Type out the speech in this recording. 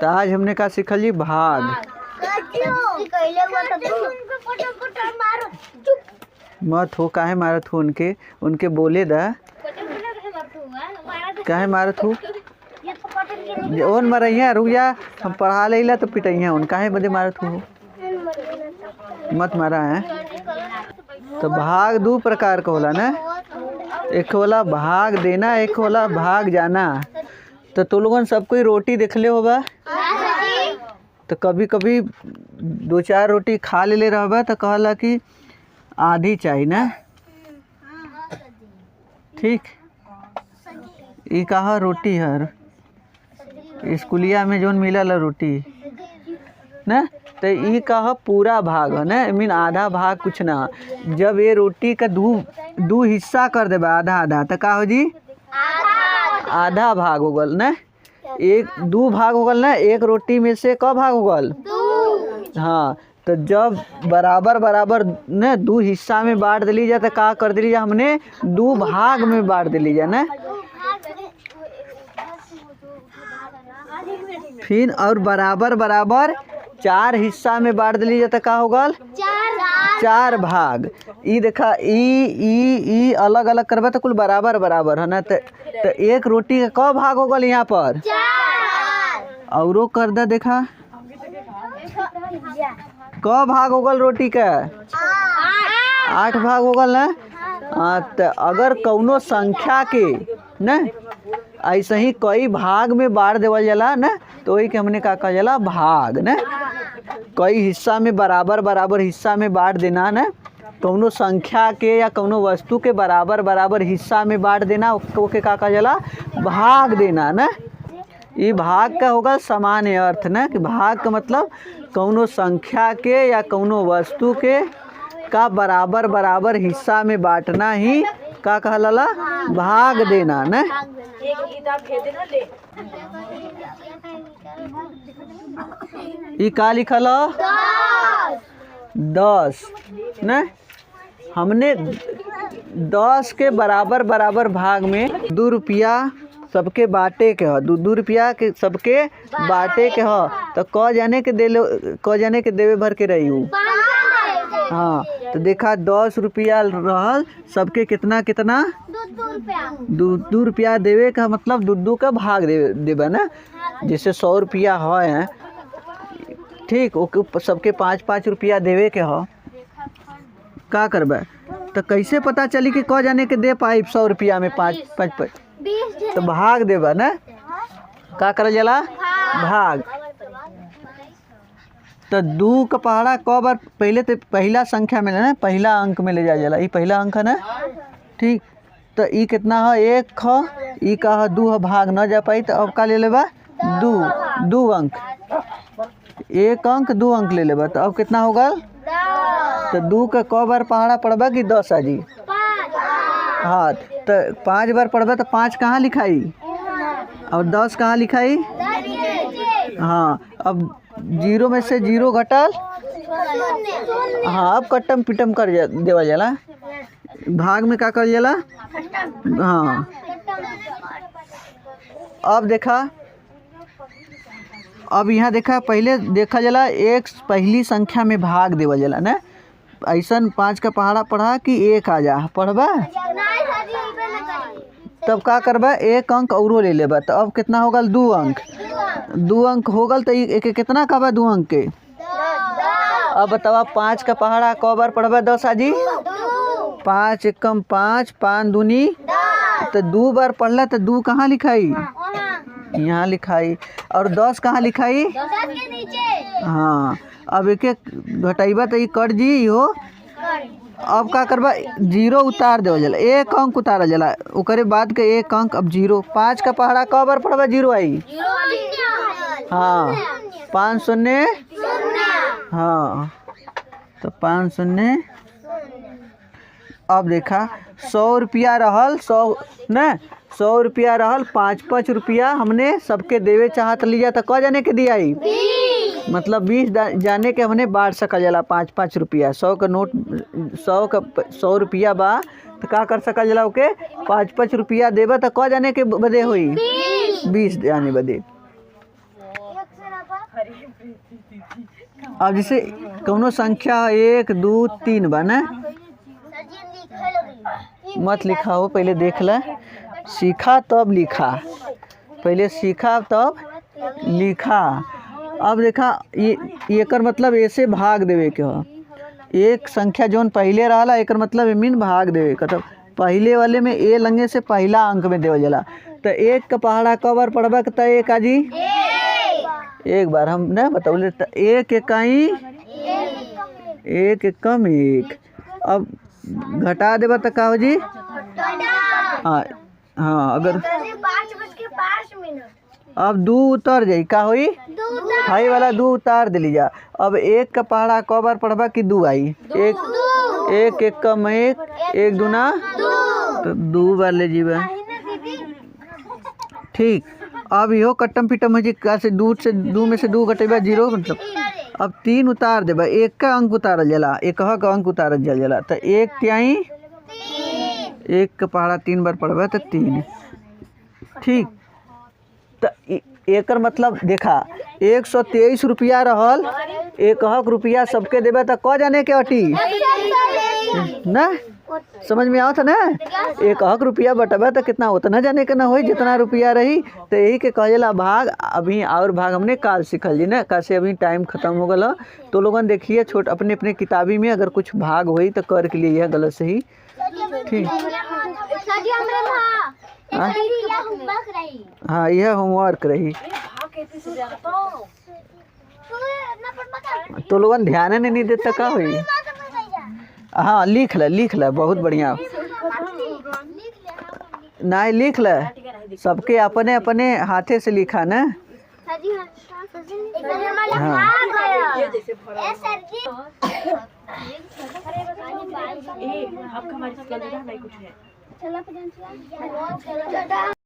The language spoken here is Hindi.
तो आज हमने का सीखल जी भाग। मत हो काहे मारत हो उनके उनके बोले दा काहे मारत हो ओन मरैया रुक जा हम पढ़ा लेला तो पिटैया उन काहे बदे मारत हो मत मारा है। तो भाग दो प्रकार का होला ना, एक होला भाग देना एक होला भाग जाना। तो तू लोगन सब कोई रोटी देखले होगा तो कभी कभी 2-4 रोटी खा ले रहबा तो कहला कि आधी चाहिए ना, ठीक। ये कहा रोटी हर स्कूलिया में जोन मिलल रोटी ना, तो ये कहा पूरा भाग है ना, मीन आधा भाग कुछ ना। जब ये रोटी का दो हिस्सा कर देबा आधा आधा तो का हो जी आधा भाग हो गल ना, एक 2 भाग हो गल ना, एक रोटी में से क भाग हो गल 2। हाँ तो जब बराबर बराबर न 2 हिस्सा में बांट दिली जा तो का कर दिली जा हमने 2 भाग में बांट दिली जा ना। फिर और बराबर बराबर 4 हिस्सा में बांट दिली जा तो का हो गल 4 भाग। ई देखा ई अलग अलग करबा तो कुल बराबर बराबर है ना, तो एक रोटी का क भाग हो गल यहाँ पर 4। औरो कर दा देखा क भाग हो गल रोटी का 8 भाग हो गल ना। तो अगर कौनो संख्या के न ऐसे ही कई भाग में बांट देवल जाला ना तो वही के हमने का कहा जाला भाग ना। कई हिस्सा में बराबर बराबर हिस्सा में बांट देना ना, कौनो संख्या के या कौनो वस्तु के बराबर बराबर हिस्सा में बांट देना ओके का कहा जाला भाग देना ना। ये भाग का होगा सामान्य अर्थ ना कि भाग का मतलब कौनो संख्या के या कौनो वस्तु के का बराबर बराबर हिस्सा में बांटना ही का कहला भाग देना ना। ये का लिखल 10 ना, हमने 10 के बराबर बराबर भाग में 2 रुपया सबके बाटे के ह, 2 रुपया के सबके बाटे के ह, तो क जाने के देवे भर के रही हूँ। हाँ तो देखा 10 रुपया रहल सबके कितना कितना 2 रुपया देवे का मतलब 2 का भाग देबा ना। जैसे 100 रुपया है ठीक, ओके सबके 5-5 रुपया देवे के ह, का करबा तो कैसे पता चली कि क जाने के दे पाई 100 रुपया में 5 तो भाग देबा ना, का करल जाला भाग। तो 2 का पहाड़ा क बार पहले तो पहला संख्या में ना पहला अंक में ले जा जाला, ये पहला अंक है ना ठीक। तो ई कितना है 1 ह, ई का है 2 है, भाग न जा पाई तो अब का ले लेबा 2 अंक, 1 अंक 2 अंक ले लेबा तो अब कितना होगा तो 2 का क बार पहाड़ा पड़बा कि 10 आ जी। हाँ तो 5 बार पढ़बा तो 5 कहाँ लिखाई और 10 कहाँ लिखाई। हाँ अब 0 में से 0 घटल, हाँ अब कट्टम पिटम कर देवल जाला, भाग में का कर जाला। हाँ अब देखा, अब यहाँ देखा पहले देखा जाला एक पहली संख्या में भाग देवल जाला ना। ऐसा 5 का पहाड़ा पढ़ा कि 1 आ जा पढ़बा तब का करबा 1 अंक औरो ले लेबा तो अब कितना होगा 2 अंक। 2 अंक हो गल तो एक कितना कहबा 2 अंक के। अब बतावा 5 का पहाड़ा क बार पढ़बा 10 आजी। 5 एकम 5 5 दूनी तो 2 बार पढ़ला तो 2 कहाँ लिखाई यहाँ लिखाई और 10 कहाँ लिखाई हाँ। अब एक घटाइबा तो ये कट जी हो। अब का करबा 0 उतार देवल जाला, 1 अंक उतारा जाला ओकरे बाद के 1 अंक। अब 0 5 का पहाड़ा क बार पढ़बा 0 आई हाँ 5 शून्य हाँ तो 5 शून्य। अब देखा 100 रुपया रहल 100 न 100 रुपया रहल 5-5 रुपया हमने सबके देवे चाहत लिया तो क जाने के दिया मतलब 20 जाने के हमने बांट सकल जाला 5-5 रुपया। 100 का नोट 100 रुपया बा तो का कर सकल जाला ओके 5-5 रुपया देबा तो क जाने के बदे होई 20 जाने बदे। अब जैसे कौनो संख्या 1 2 3 बा ना, मत लिखा हो, पहले देख ला, सीखा तब लिखा, पहले सीखा तब लिखा। अब देखा ये एकर मतलब ऐसे भाग देवे के हो, एक संख्या जौन पहले रहला एकर मतलब एमिन भाग देवे के, मतलब पहले वाले में ए लंगे से पहला अंक में देवल जाला। तो एक का पहाड़ा कब बार पढ़बा तो एक आजी एक बार हम न बतौले, तो एक इकाई एक कम एक। अब घटा देबा तो का हो जी, हाँ हाँ, अगर 5:05 अब 2 उतर जाई का होई, हाई वाला 2 उतार दिली जा। अब एक का पहाड़ा कब बार पढ़बा कि 2 आई, एक एक कम एक, एक दूना तो 2 बार ले जीवा। ठीक, अब यो कट्टम पिटम है जी, का से 2 में से 2 घटेबा 0, मतलब अब 3 उतार देबा, एक का अंक उतारल जाला, एक का अंक उतारल जाला, तो 1 तिहाई एक का पहाड़ा 3 बार पढ़बा तो 3। ठीक, तो एकर मतलब देखा 123 रुपया रहल, 1 रुपया सबके देबा तो क जाने के अटी ना, समझ में आवत ना, 1 रुपया बटबा तो कितना होता ना जाने के ना होई, जितना रुपया रही तो यही के कहेला भाग। अभी और भाग हमने काल सीखल जी ना, कैसे अभी टाइम खत्म हो गला, तो लोगन देखिए छोट अपने अपने किताबी में अगर कुछ भाग होई तो कर के लिए यह गलत सही। ठीक, हाँ यह होमवर्क रही, तो लोगन ध्यान नहीं देता का हुई। हाँ लिख ला बहुत बढ़िया, नहीं लिख ला, सबके अपने अपने हाथे से लिखा ना। हाँ